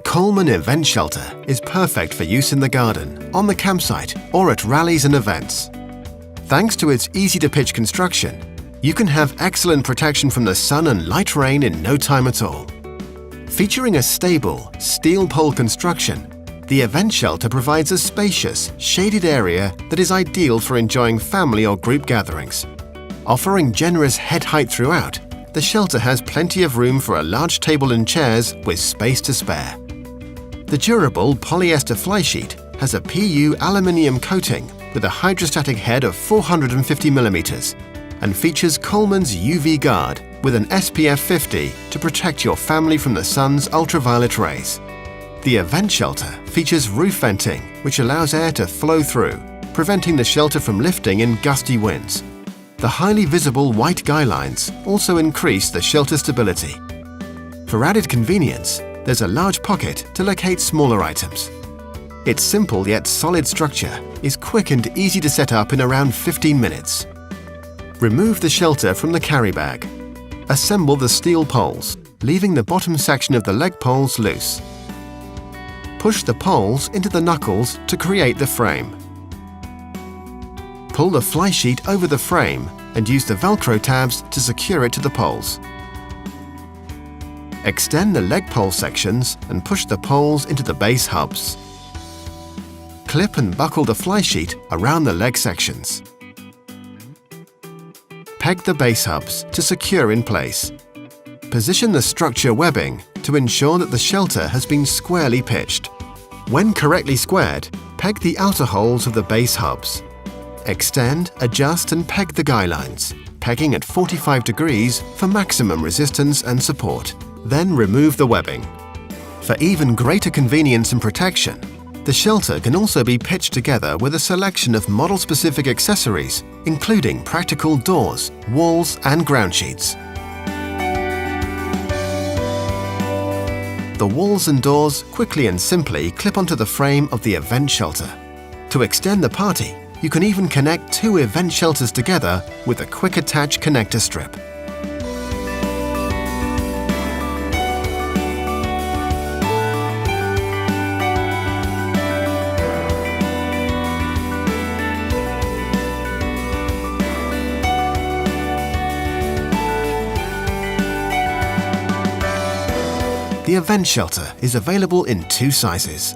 Coleman Event Shelter is perfect for use in the garden, on the campsite, or at rallies and events. Thanks to its easy-to-pitch construction, you can have excellent protection from the sun and light rain in no time at all. Featuring a stable, steel pole construction, the event shelter provides a spacious, shaded area that is ideal for enjoying family or group gatherings. Offering generous head height throughout, the shelter has plenty of room for a large table and chairs with space to spare. The durable polyester flysheet has a PU aluminium coating with a hydrostatic head of 450 mm and features Coleman's UV guard with an SPF 50 to protect your family from the sun's ultraviolet rays. The event shelter features roof venting, which allows air to flow through, preventing the shelter from lifting in gusty winds. The highly visible white guy lines also increase the shelter stability. For added convenience, there's a large pocket to locate smaller items. Its simple yet solid structure is quick and easy to set up in around 15 minutes. Remove the shelter from the carry bag. Assemble the steel poles, leaving the bottom section of the leg poles loose. Push the poles into the knuckles to create the frame. Pull the flysheet over the frame and use the Velcro tabs to secure it to the poles. Extend the leg pole sections and push the poles into the base hubs. Clip and buckle the flysheet around the leg sections. Peg the base hubs to secure in place. Position the structure webbing to ensure that the shelter has been squarely pitched. When correctly squared, peg the outer holes of the base hubs. Extend, adjust and peg the guy lines, pegging at 45 degrees for maximum resistance and support. Then remove the webbing. For even greater convenience and protection, the shelter can also be pitched together with a selection of model-specific accessories, including practical doors, walls and ground sheets. The walls and doors quickly and simply clip onto the frame of the event shelter. To extend the party, you can even connect two event shelters together with a quick attach connector strip. The event shelter is available in two sizes.